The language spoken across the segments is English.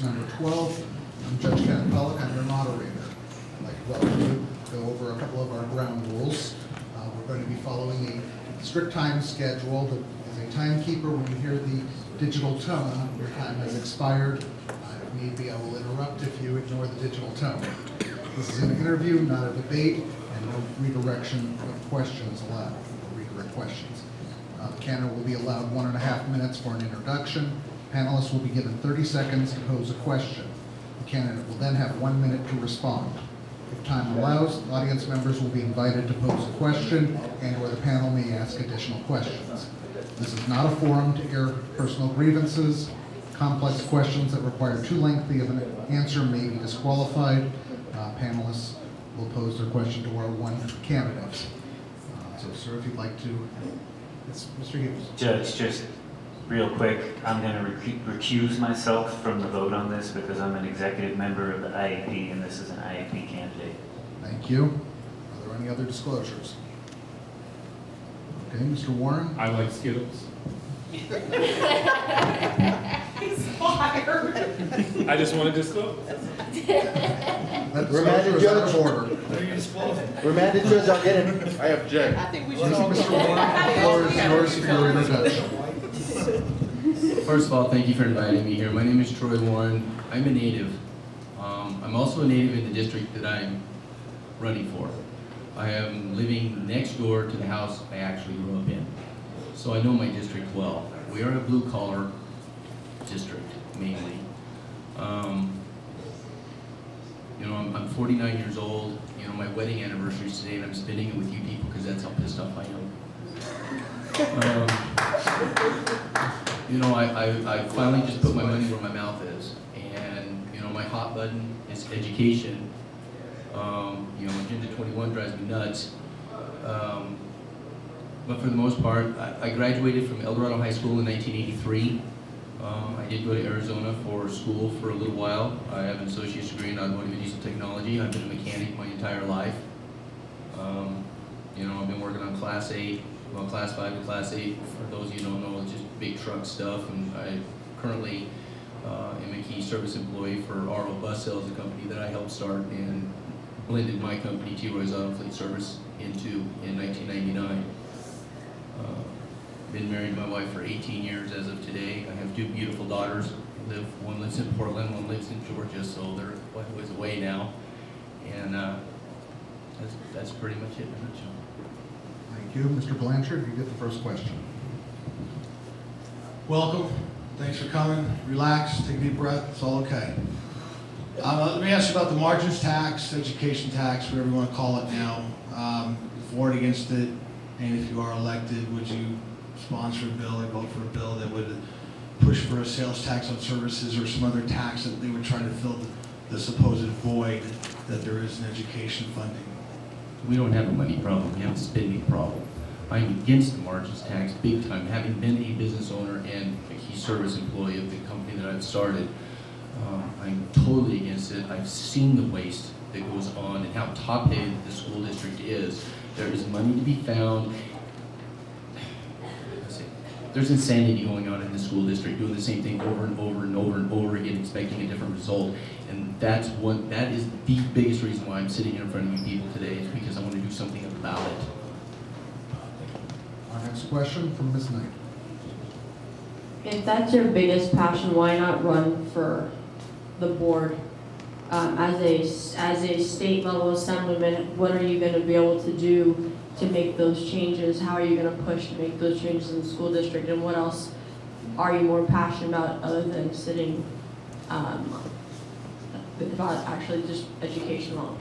number 12. I'm Judge Kenneth Pollock. I'm your moderator. I'd like to welcome you, go over a couple of our ground rules. We're going to be following a strict time schedule. As a timekeeper, when you hear the digital tone, your time has expired. If need be, I will interrupt if you ignore the digital tone. This is an interview, not a debate, and no redirection of questions allowed, or redirect questions. The candidate will be allowed 1.5 minutes for an introduction. Panelists will be given 30 seconds to pose a question. The candidate will then have 1 minute to respond. If time allows, audience members will be invited to pose a question and/or the panel may ask additional questions. This is not a forum to air personal grievances. Complex questions that require too lengthy of an answer may be disqualified. Panelists will pose their question to our one candidate. So, sir, if you'd like to, yes, Mr. Hughes. Judge, just real quick, I'm going to recuse myself from the vote on this because I'm an executive member of the IAP and this is an IAP candidate. Thank you. Are there any other disclosures? Okay, Mr. Warren. I like Skittles. He's fired. I just want to disclose. That Remanded disclosure is out of judge. order. Remanded judge, I'll get it. I object. I think we Thank should you, all Mr. go. Warren. The floor is yours for your introduction. First of all, thank you for inviting me here. My name is Troy Warren. I'm a native. I'm also a native in the district that I'm running for. I am living next door to the house I actually grew up in. So I know my district well. We are a blue-collar district, mainly. I'm 49 years old. My wedding anniversary is today, and I'm spending it with you people because that's how pissed off I am. I finally just put my money where my mouth is, and my hot button is education. Agenda 21 drives me nuts. But for the most part, I graduated from El Dorado High School in 1983. I did go to Arizona for school for a little while. I have an associate's degree in automotive and diesel technology. I've been a mechanic my entire life. I've been working on Class 8, well, Class 5 to Class 8. For those of you who don't know, it's just big truck stuff. And I currently am a key service employee for RO Bus Sales, a company that I helped start and blended my company, T-Roy's Auto Fleet Service, into in 1999. Been married to my wife for 18 years as of today. I have two beautiful daughters. One lives in Portland, one lives in Georgia, so they're quite a ways away now. And that's pretty much it in a nutshell. Thank you. Mr. Blanchard, you get the first question. Welcome. Thanks for coming. Relax. Take a deep breath. It's all okay. Let me ask you about the margins tax, education tax, whatever you want to call it now. For it, against it, and if you are elected, would you sponsor a bill or vote for a bill that would push for a sales tax on services or some other tax that they would try to fill the supposed void that there is in education funding? We don't have a money problem, we have a spending problem. I'm against the margins tax big time, having been a business owner and a key service employee of the company that I've started. I'm totally against it. I've seen the waste that goes on and how top-heavy the school district is. There is money to be found. There's insanity going on in the school district, doing the same thing over and over and over and over again, expecting a different result. And that is the biggest reason why I'm sitting here in front of you people today, is because I want to do something about it. Our next question from Ms. Knight. If that's your biggest passion, why not run for the board? As a state level assemblyman, what are you going to be able to do to make those changes? How are you going to push to make those changes in the school district? And what else are you more passionate about other than sitting about actually just education alone?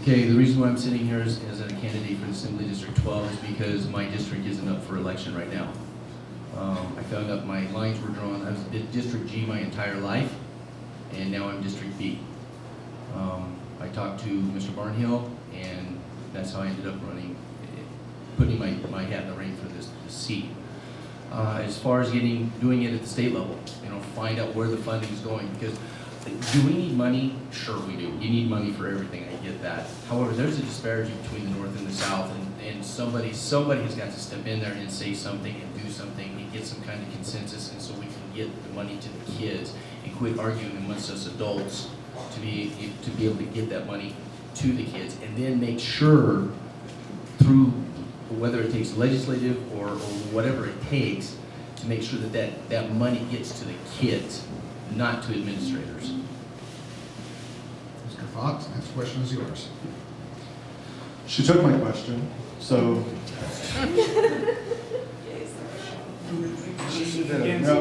Okay, the reason why I'm sitting here as a candidate for Assembly District 12 is because my district isn't up for election right now. I found out my lines were drawn. I was District G my entire life, and now I'm District B. I talked to Mr. Barnhill, and that's how I ended up running, putting my hat in the ring for this seat. As far as doing it at the state level, find out where the funding is going, because do we need money? Sure we do. You need money for everything, I get that. However, there's a disparity between the North and the South, and somebody has got to step in there and say something and do something and get some kind of consensus, and so we can get the money to the kids and quit arguing amongst us adults to be able to get that money to the kids, and then make sure through, whether it takes legislative or whatever it takes, to make sure that money gets to the kids, not to administrators. Mr. Fox, next question is yours. She took my question, so.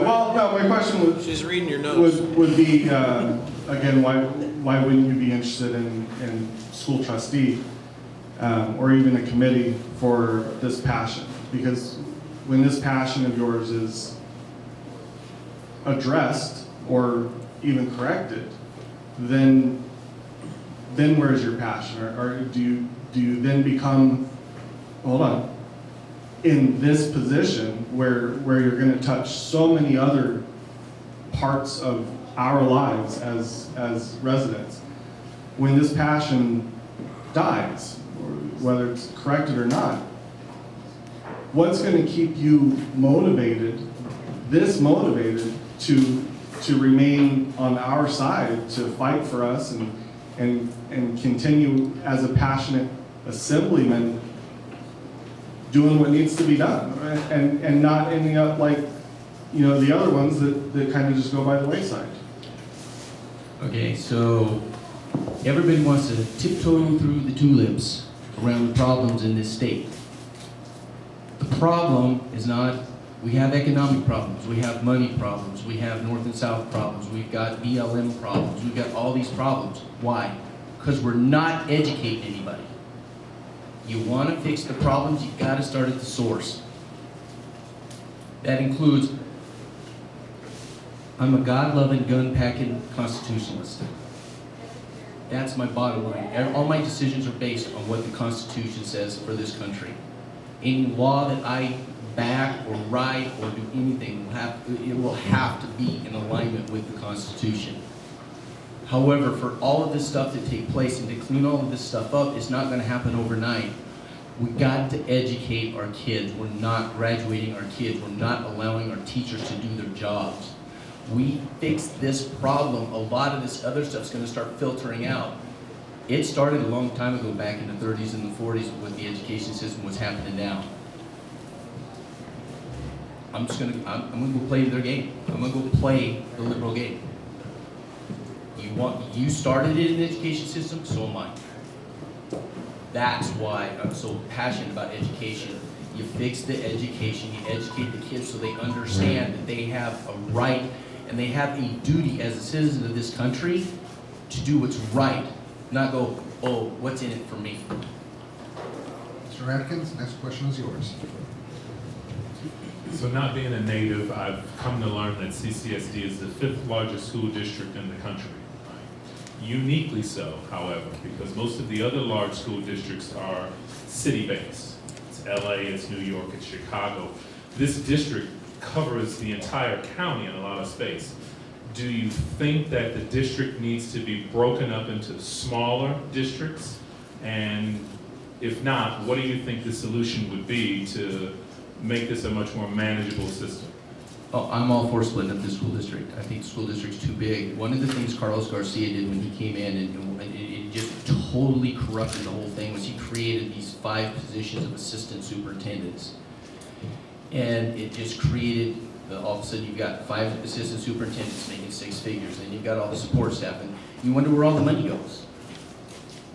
Well, no, my question was. She's reading your notes. Would be, again, why wouldn't you be interested in school trustee, or even a committee for this passion? Because when this passion of yours is addressed or even corrected, then where's your passion? Or do you then become, hold on, in this position where you're going to touch so many other parts of our lives as residents? When this passion dies, or whether it's corrected or not, what's going to keep you motivated, motivated to remain on our side, to fight for us and continue as a passionate assemblyman doing what needs to be done, and not ending up like, the other ones that kind of just go by the wayside? Okay, so everybody wants to tiptoe through the tulips around the problems in this state. The problem is not, we have economic problems, we have money problems, we have north and south problems, we've got BLM problems, we've got all these problems. Why? Because we're not educating anybody. You want to fix the problems, you got to start at the source. That includes, I'm a God-loving, gun-packing constitutionalist. That's my bottom line. All my decisions are based on what the Constitution says for this country. Any law that I back or write or do anything will have to be in alignment with the Constitution. However, for all of this stuff to take place and to clean all of this stuff up, it's not going to happen overnight. We got to educate our kids. We're not graduating our kids. We're not allowing our teachers to do their jobs. We fix this problem, a lot of this other stuff's going to start filtering out. It started a long time ago, back in the 30s and the 40s, with the education system, what's happening now. I'm gonna go play their game. I'm gonna go play the liberal game. You started it in the education system, so am I. That's why I'm so passionate about education. You fix the education, you educate the kids so they understand that they have a right and they have a duty as a citizen of this country to do what's right, not go, oh, what's in it for me? Mr. Atkins, next question is yours. So not being a native, I've come to learn that CCSD is the 5th largest school district in the country. Right? Uniquely so, however, because most of the other large school districts are city-based. It's LA, it's New York, it's Chicago. This district covers the entire county in a lot of space. Do you think that the district needs to be broken up into smaller districts? And if not, what do you think the solution would be to make this a much more manageable system? Oh, I'm all for splitting up the school district. I think the school district's too big. One of the things Carlos Garcia did when he came in, and it just totally corrupted the whole thing, was he created these 5 positions of assistant superintendents. And it just created, all of a sudden you've got 5 assistant superintendents making 6 figures, and you've got all the support staff, and you wonder where all the money goes.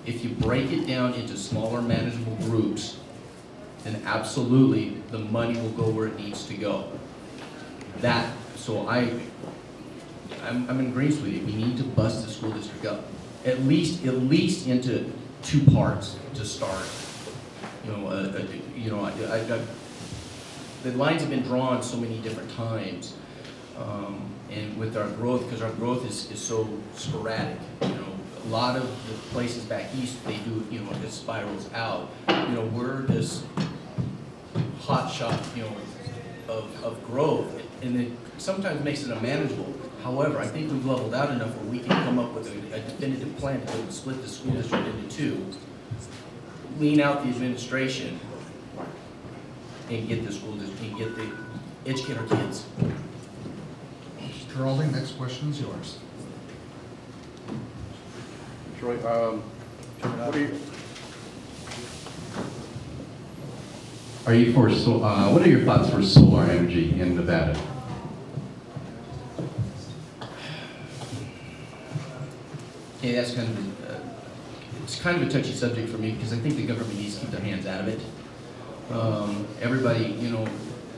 If you break it down into smaller manageable groups, then absolutely the money will go where it needs to go. So I'm in agreement with you. We need to bust the school district up, at least into 2 parts to start. The lines have been drawn so many different times, and with our growth, because our growth is so sporadic. A lot of the places back east, they do, it spirals out. We're this hot shot, of growth, and it sometimes makes it unmanageable. However, I think we've leveled out enough where we can come up with a definitive plan to be able to split the school district into 2, lean out the administration, and get the school district, and educate our kids. Geraldine, next question is yours. Troy, what are your thoughts for solar energy in Nevada? Okay, that's kind of, it's kind of a touchy subject for me because I think the government needs to keep their hands out of it. Everybody, you know,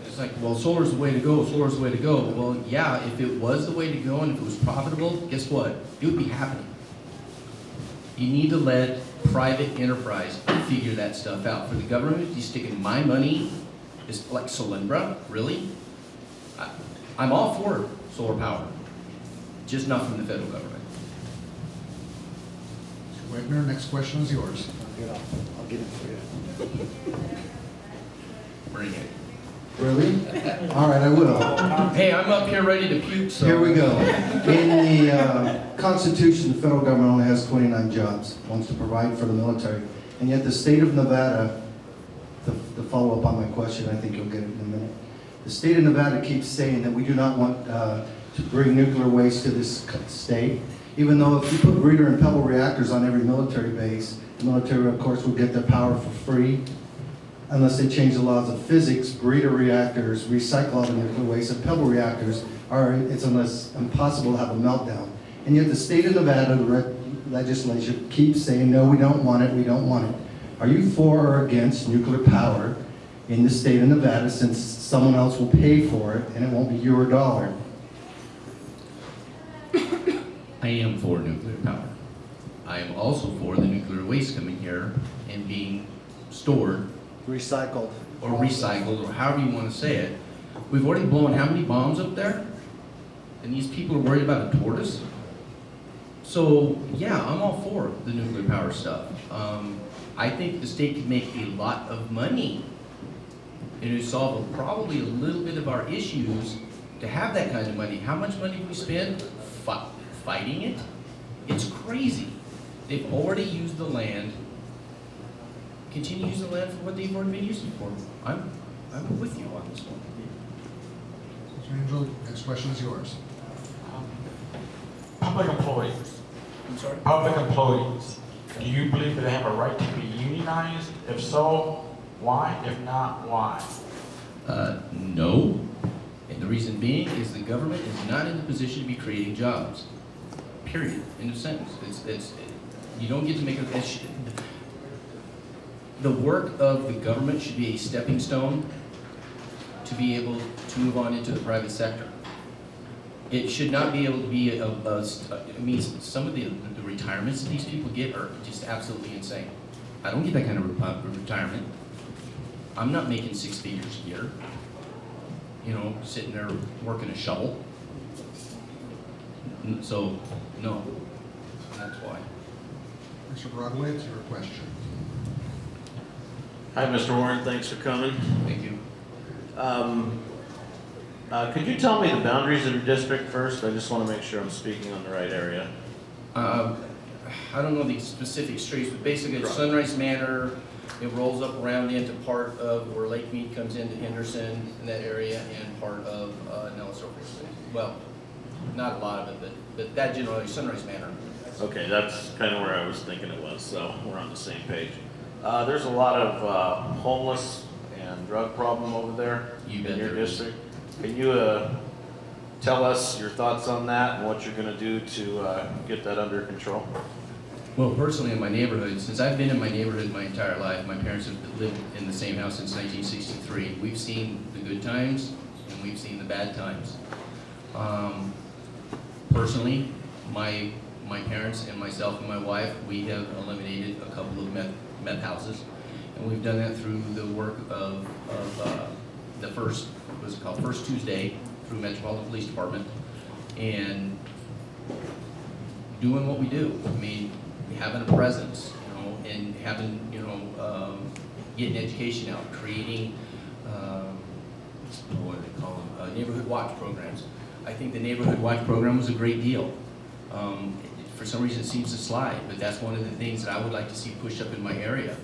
it's like, well, solar's the way to go, solar's the way to go. Well, yeah, if it was the way to go and if it was profitable, guess what? It would be happening. You need to let private enterprise figure that stuff out. For the government to be sticking my money, is like Solyndra, really? I'm all for solar power, just not from the federal government. Mr. Wagner, next question is yours. I'll get it for you. Bring it. Really? All right, I will. Hey, I'm up here ready to puke, so. Here we go. In the Constitution, the federal government only has 29 jobs, wants to provide for the military. And yet the state of Nevada, to follow up on my question, I think you'll get it in a minute. The state of Nevada keeps saying that we do not want to bring nuclear waste to this state, even though if you put breeder and pebble reactors on every military base, the military, of course, will get their power for free. Unless they change the laws of physics, breeder reactors recycle all the nuclear waste, and pebble reactors it's almost impossible to have a meltdown. And yet the state of Nevada, the legislature keeps saying, no, we don't want it, we don't want it. Are you for or against nuclear power in the state of Nevada, since someone else will pay for it and it won't be your dollar? I am for nuclear power. I am also for the nuclear waste coming here and being stored Recycled. or recycled, or however you want to say it. We've already blown how many bombs up there? And these people are worried about a tortoise? So, yeah, I'm all for the nuclear power stuff. I think the state could make a lot of money and it would solve probably a little bit of our issues to have that kind of money. How much money do we spend fighting it? It's crazy. They've already used the land. Continue to use the land for what they've already been using for. I'm with you on this one. Mr. Angel, next question is yours. Public employees. I'm sorry? Public employees. Do you believe that they have a right to be unionized? If so, why? If not, why? No. And the reason being is the government is not in the position to be creating jobs. Period. End of sentence. You don't get to make the work of the government should be a stepping stone to be able to move on into the private sector. It should not be able to be I mean, some of the retirements that these people get are just absolutely insane. I don't get that kind of retirement. I'm not making 6 figures a year, you know, sitting there working a shovel. So, no, that's why. Mr. Broadway, it's your question. Hi, Mr. Warren, thanks for coming. Thank you. Could you tell me the boundaries of your district first? I just want to make sure I'm speaking on the right area. I don't know the specific streets, but basically it's Sunrise Manor. It rolls up around into part of where Lake Mead comes into Henderson in that area, and part of Nellis Orchard. Well, not a lot of it, but that generally Sunrise Manor. Okay, that's kind of where I was thinking it was, so we're on the same page. There's a lot of homeless and drug problem over there You bet in your there is. district. Can you tell us your thoughts on that and what you're going to do to get that under control? Well, personally in my neighborhood, since I've been in my neighborhood my entire life, my parents have lived in the same house since 1963. We've seen the good times and we've seen the bad times. Personally, my parents and myself and my wife, we have eliminated a couple of meth houses, and we've done that through the work of the first, what's it called, First Tuesday through Metropolitan Police Department, and doing what we do. I mean, having a presence, you know, and having, you know, getting education out, creating, what do they call them, neighborhood watch programs. I think the neighborhood watch program was a great deal. For some reason it seems to slide, but that's one of the things that I would like to see pushed up in my area.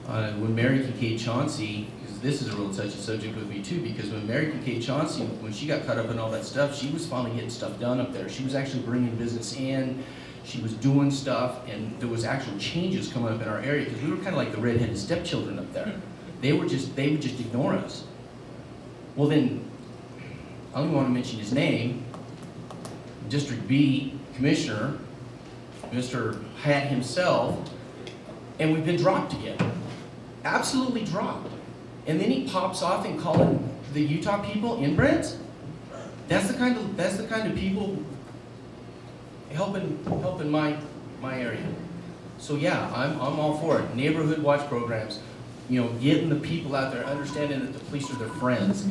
When Mary Kincaid Chauncey, because this is a real touchy subject with me too, because when Mary Kincaid Chauncey, when she got caught up in all that stuff, she was finally getting stuff done up there. She was actually bringing business in, she was doing stuff, and there was actual changes coming up in our area, because we were kind of like the redheaded stepchildren up there. They would just ignore us. Well then, I don't even want to mention his name, District B Commissioner, Mr. Hatt himself, and we've been dropped again. Absolutely dropped. And then he pops off and calling the Utah people inbreds? That's the kind of people helping my area. So yeah, I'm all for it. Neighborhood watch programs, you know, getting the people out there, understanding that the police are their friends,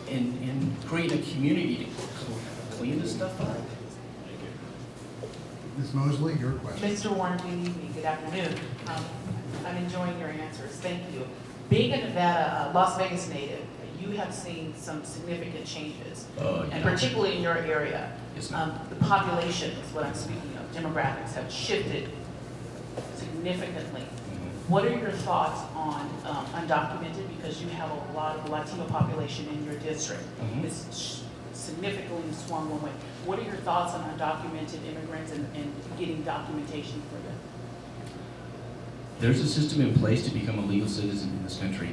and creating a community to clean this stuff up. Ms. Mosley, your question. Mr. Warren, good evening, good afternoon. I'm enjoying your answers, thank you. Being a Nevada, Las Vegas native, you have seen some significant changes, and particularly in your area. Yes, ma'am. The population is what I'm speaking of, demographics have shifted significantly. What are your thoughts on undocumented, because you have a lot of Latino population in your district? It's significantly swung one way. What are your thoughts on undocumented immigrants and getting documentation for them? There's a system in place to become a legal citizen in this country.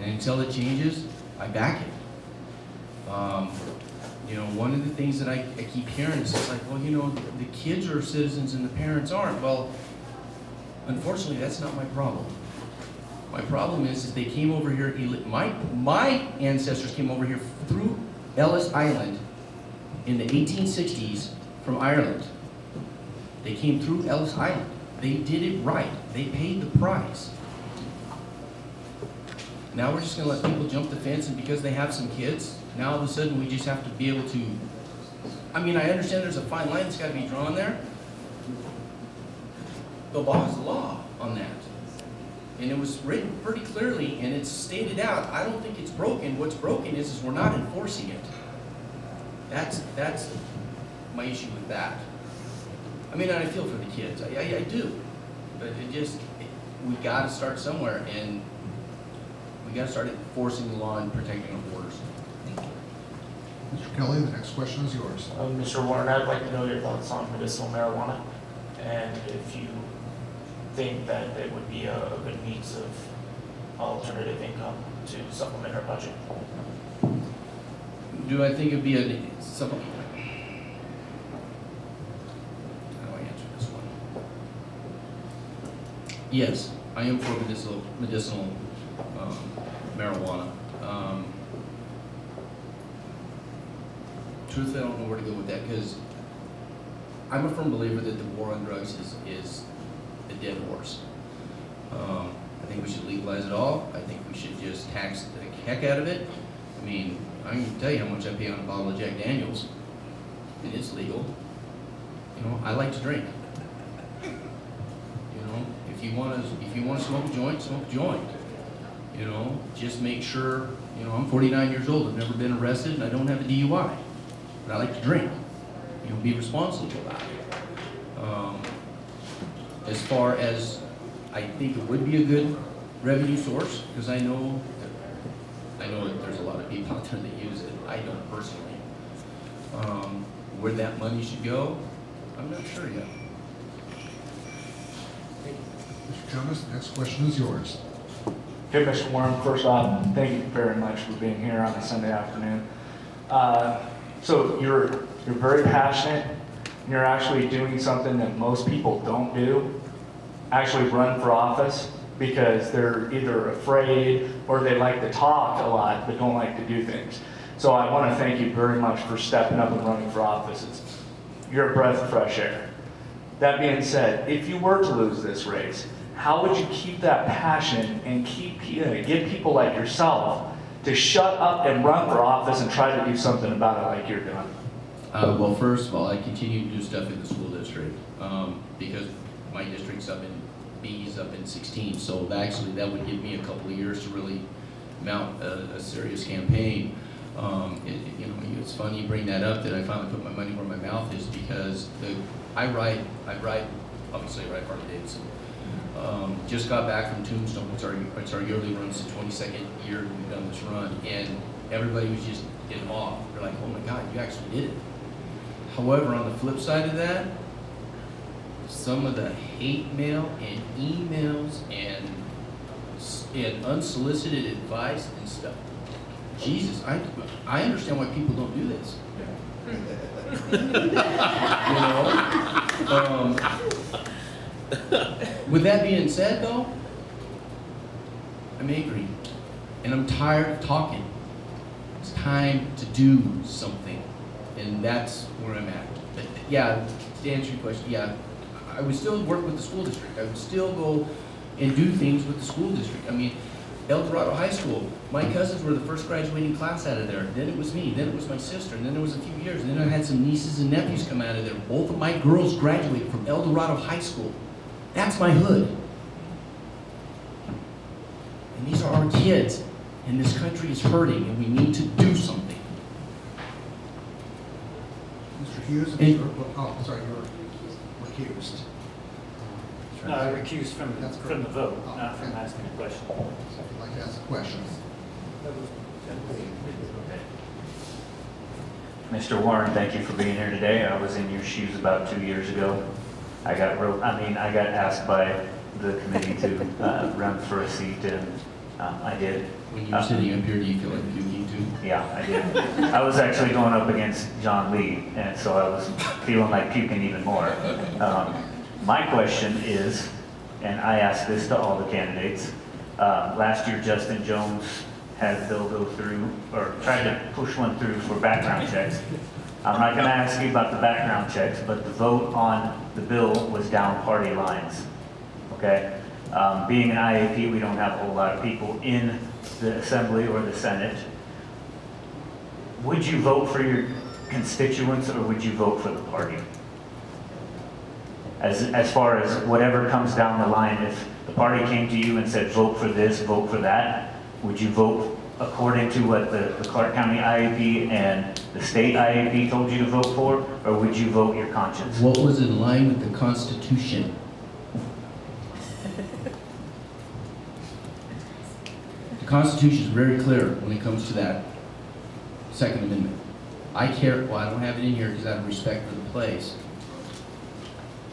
And until it changes, I back it. You know, one of the things that I keep hearing is it's like, well, you know, the kids are citizens and the parents aren't. Well, unfortunately, that's not my problem. My problem is they came over here, my ancestors came over here through Ellis Island in the 1860s from Ireland. They came through Ellis Island. They did it right. They paid the price. Now we're just gonna let people jump the fence, and because they have some kids, now all of a sudden we just have to be able to, I mean, I understand there's a fine line that's gotta be drawn there. The law is the law on that. And it was written pretty clearly, and it's stated out. I don't think it's broken. What's broken is we're not enforcing it. That's my issue with that. I mean, I feel for the kids. I do. But we gotta start somewhere, and we gotta start enforcing the law and protecting our borders. Mr. Kelly, the next question is yours. Mr. Warren, I'd like to know your thoughts on medicinal marijuana, and if you think that it would be a good means of alternative income to supplement our budget. Do I think it'd be a supplement? How do I answer this one? Yes, I am for medicinal marijuana. Truthfully, I don't know where to go with that, because I'm a firm believer that the war on drugs is a dead horse. I think we should legalize it all. I think we should just tax the heck out of it. I mean, I can tell you how much I pay on a bottle of Jack Daniels, and it's legal. You know, I like to drink. You know, if you want to smoke a joint, smoke a joint. You know, just make sure. You know, I'm 49 years old. I've never been arrested, and I don't have a DUI. But I like to drink. You know, be responsible about it. As far as I think it would be a good revenue source, because I know that there's a lot of people out there that use it. I don't personally. Where that money should go, I'm not sure yet. Mr. Jonas, the next question is yours. Okay, Mr. Warren, first off, thank you very much for being here on a Sunday afternoon. So you're very passionate, and you're actually doing something that most people don't do, actually run for office, because they're either afraid or they like to talk a lot but don't like to do things. So I want to thank you very much for stepping up and running for office. You're a breath of fresh air. That being said, if you were to lose this race, how would you keep that passion and get people like yourself to shut up and run for office and try to do something about it like you're doing? Well, first of all, I continue to do stuff in the school district because my district's up in B's up in 16. So actually, that would give me a couple of years to really mount a serious campaign. It's funny you bring that up, that I finally put my money where my mouth is, because I ride obviously I ride Harley Davidson. Just got back from Tombstone. It's our yearly run. It's the 22nd year we've done this run, and everybody was just in awe. They're like, "Oh my God, you actually did it!" However, on the flip side of that, some of the hate mail and emails and unsolicited advice and stuff. Jesus, I understand why people don't do this. With that being said, though, I'm angry, and I'm tired of talking. It's time to do something, and that's where I'm at. But yeah, to answer your question, yeah, I would still work with the school district. I would still go and do things with the school district. I mean, El Dorado High School, my cousins were the first graduating class out of there. Then it was me, then it was my sister, and then there was a few years. And then I had some nieces and nephews come out of there. Both of my girls graduated from El Dorado High School. That's my hood. And these are our kids, and this country is hurting, and we need to do something. Mr. Hughes, oh, sorry, you were recused. No, I recused from That's the correct. vote, Oh, not from okay. asking a question. So if you'd like to ask questions. Mr. Warren, thank you for being here today. I was in your shoes about 2 years ago. I got asked by the committee to run for a seat, and I did. When you're sitting up here, do you feel like you need to? Yeah, I did. I was actually going up against John Lee, and so I was feeling like puking even more. My question is, and I asked this to all the candidates, last year Justin Jones had a bill go through, or tried to push one through for background checks. I'm not gonna ask you about the background checks, but the vote on the bill was down party lines, okay? Being an IAP, we don't have a whole lot of people in the Assembly or the Senate. Would you vote for your constituents, or would you vote for the party? As far as whatever comes down the line, if the party came to you and said, vote for this, vote for that, would you vote according to what the Clark County IAP and the state IAP told you to vote for, or would you vote your conscience? What was in line with the Constitution? The Constitution is very clear when it comes to that Second Amendment. I don't have it in here because I have respect for the place.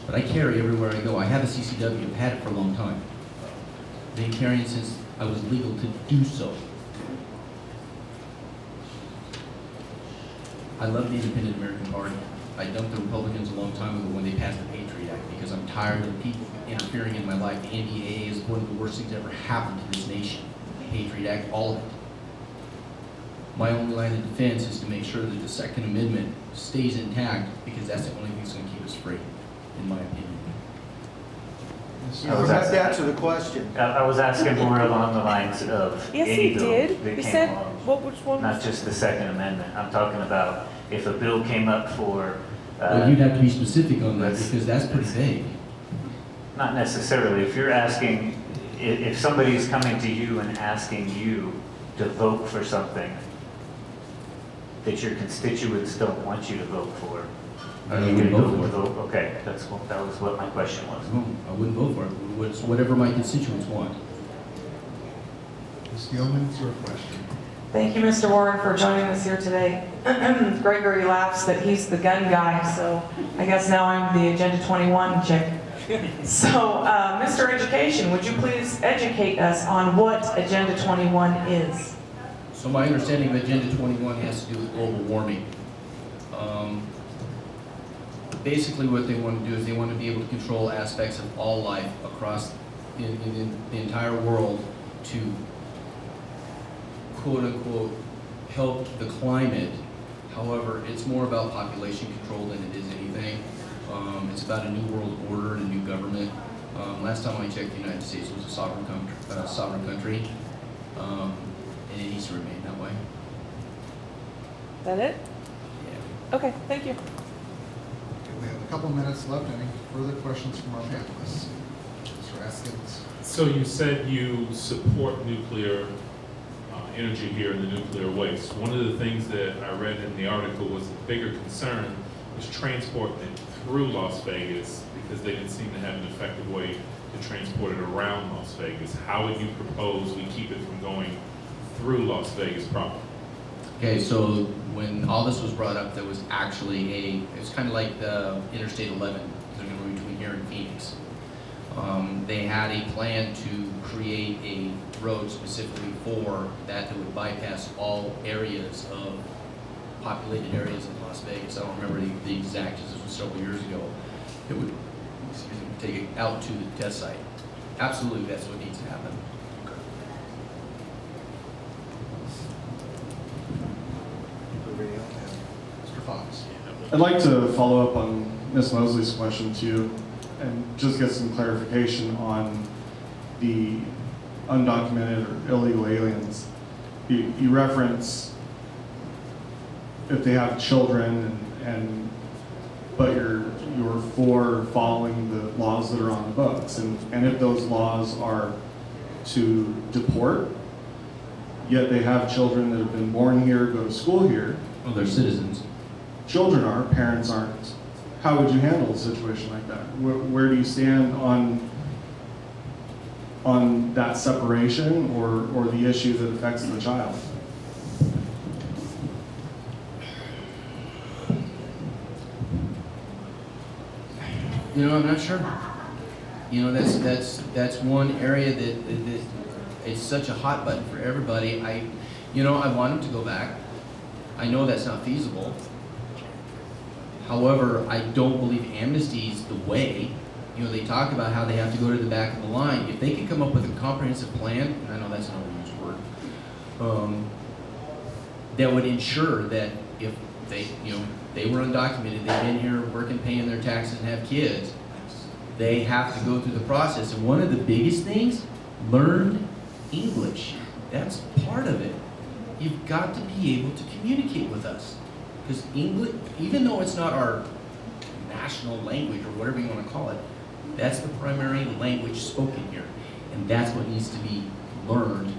But I carry everywhere I go. I have a CCW, I've had it for a long time. I've been carrying since I was legal to do so. I love the Independent American Party. I dumped the Republicans a long time ago when they passed the Patriot Act because I'm tired of people interfering in my life. The NDAA is one of the worst things that ever happened to this nation. The Patriot Act, all of it. My only line of defense is to make sure that the Second Amendment stays intact because that's the only thing that's going to keep us free, in my opinion. You don't have to answer the question. I was asking more along the lines of Yes, any he bill did. that He came said, along. which one? Not just the Second Amendment. I'm talking about if a bill came up for, Well, you'd have to be specific on that let's- because that's pretty vague. not necessarily, if you're asking, if somebody's coming to you and asking you to vote for something that your constituents don't want you to vote for, are I you wouldn't gonna vote go for it. vote? Okay, that was what my question was. No, I wouldn't vote for it. It's whatever my constituents want. Ms. Gilman, it's your question. Thank you, Mr. Warren, for joining us here today. Gregory laughs that he's the gun guy, so I guess now I'm the Agenda 21 chick. So, Mr. Education, would you please educate us on what Agenda 21 is? So my understanding of Agenda 21 has to do with global warming. Basically what they want to do is they want to be able to control aspects of all life across in the entire world to quote-unquote help the climate. However, it's more about population control than it is anything. It's about a new world order and a new government. Last time I checked, the United States was a sovereign country, and it needs to remain that way. That it? Yeah. Okay, thank you. Okay, we have a couple minutes left. Any further questions from our panelists? Mr. Askins. So you said you support nuclear energy here in the nuclear waste. One of the things that I read in the article was the bigger concern was transporting it through Las Vegas because they didn't seem to have an effective way to transport it around Las Vegas. How would you propose we keep it from going through Las Vegas proper? Okay, so when all this was brought up, there was actually it's kind of like the Interstate 11, between here and Phoenix. They had a plan to create a road specifically for that would bypass all areas of populated areas in Las Vegas. I don't remember the exact, because this was several years ago. It would, take it out to the test site. Absolutely, that's what needs to happen. Mr. Fox. I'd like to follow up on Ms. Mosley's question too, and just get some clarification on the undocumented or illegal aliens. You reference if they have children but you're for following the laws that are on the books, and if those laws are to deport, yet they have children that have been born here, go to school here. Well, they're citizens. Children are, parents aren't. How would you handle a situation like that? Where do you stand on that separation or the issue that affects the child? You know, I'm not sure. You know, that's one area that it's such a hot button for everybody. I want them to go back. I know that's not feasible. However, I don't believe amnesty is the way. You know, they talk about how they have to go to the back of the line. If they could come up with a comprehensive plan, and I know that's an overused word, that would ensure that if they were undocumented, they've been here working, paying their taxes, and have kids, they have to go through the process. And one of the biggest things, learn English. That's part of it. You've got to be able to communicate with us. Because English, even though it's not our national language or whatever you want to call it, that's the primary language spoken here. And that's what needs to be learned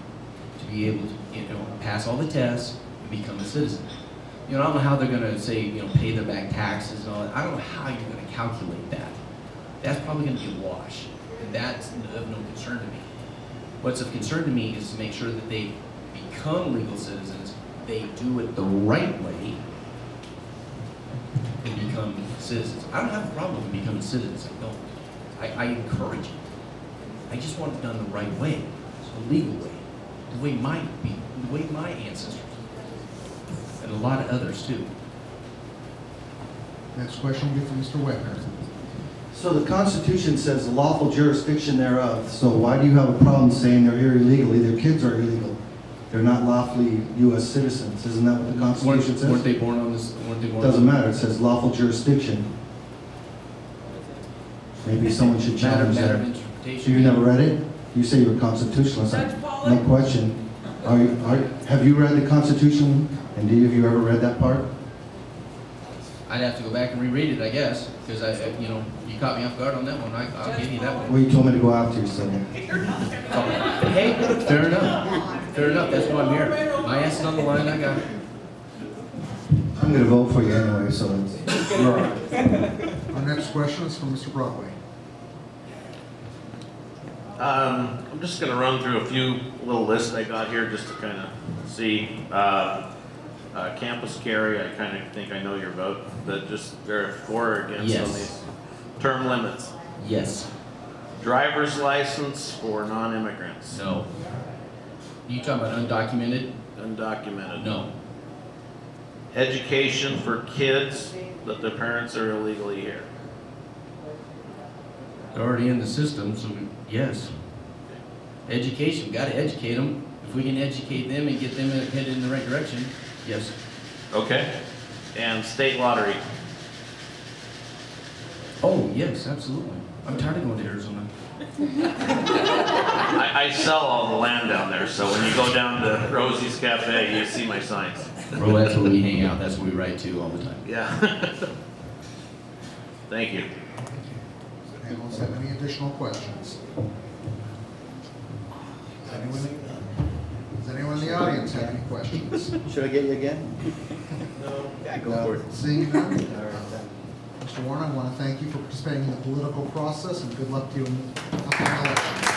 to be able to, pass all the tests and become a citizen. I don't know how they're going to say, pay their back taxes and all that. I don't know how you're going to calculate that. That's probably going to be a wash. And that's of no concern to me. What's of concern to me is to make sure that they become legal citizens, they do it the right way, and become citizens. I don't have a problem with becoming citizens. I don't. I encourage it. I just want it done the right way, the legal way, the way my ancestors, and a lot of others too. Next question will be from Mr. Wegner. So the Constitution says lawful jurisdiction thereof, so why do you have a problem saying they're here illegally? Their kids are illegal. They're not lawfully U.S. citizens. Isn't that what the Constitution says? Weren't they born on this? Doesn't matter. It says lawful jurisdiction. Maybe someone should challenge Matter of that. interpretation. You never read it? You say you're a constitutionalist. Judge Pollock? No question. Have you read the Constitution? And have you ever read that part? I'd have to go back and reread it, I guess, because you caught me off guard on that one. I'll give you that one. Well, you told me to go after you, so. Hey, fair enough. Fair enough. That's why I'm here. My ass is on the line. I got it. I'm going to vote for you anyway, so it's, you're all right. Our next question is from Mr. Broadway. I'm just going to run through a few little lists I got here just to kind of see. Campus carry, I kind of think I know your vote, but just there are for or against Yes. on these term limits. Yes. Driver's license for non-immigrants. No. You talking about undocumented? Undocumented. No. Education for kids that their parents are illegally here. They're already in the system, so yes. Education, got to educate them. If we can educate them and get them headed in the right direction, yes. Okay. And state lottery. Oh, yes, absolutely. I'm tired of going to Arizona. I sell all the land down there, so when you go down to Rosie's Cafe, you see my signs. Bro, that's where we hang out. That's where we write to all the time. Yeah. Thank you. Panelists have any additional questions? Does anyone in the audience have any questions? Should I get you again? No. Go for it. Seeing none, Mr. Warren, I want to thank you for participating in the political process, and good luck to you in the upcoming election.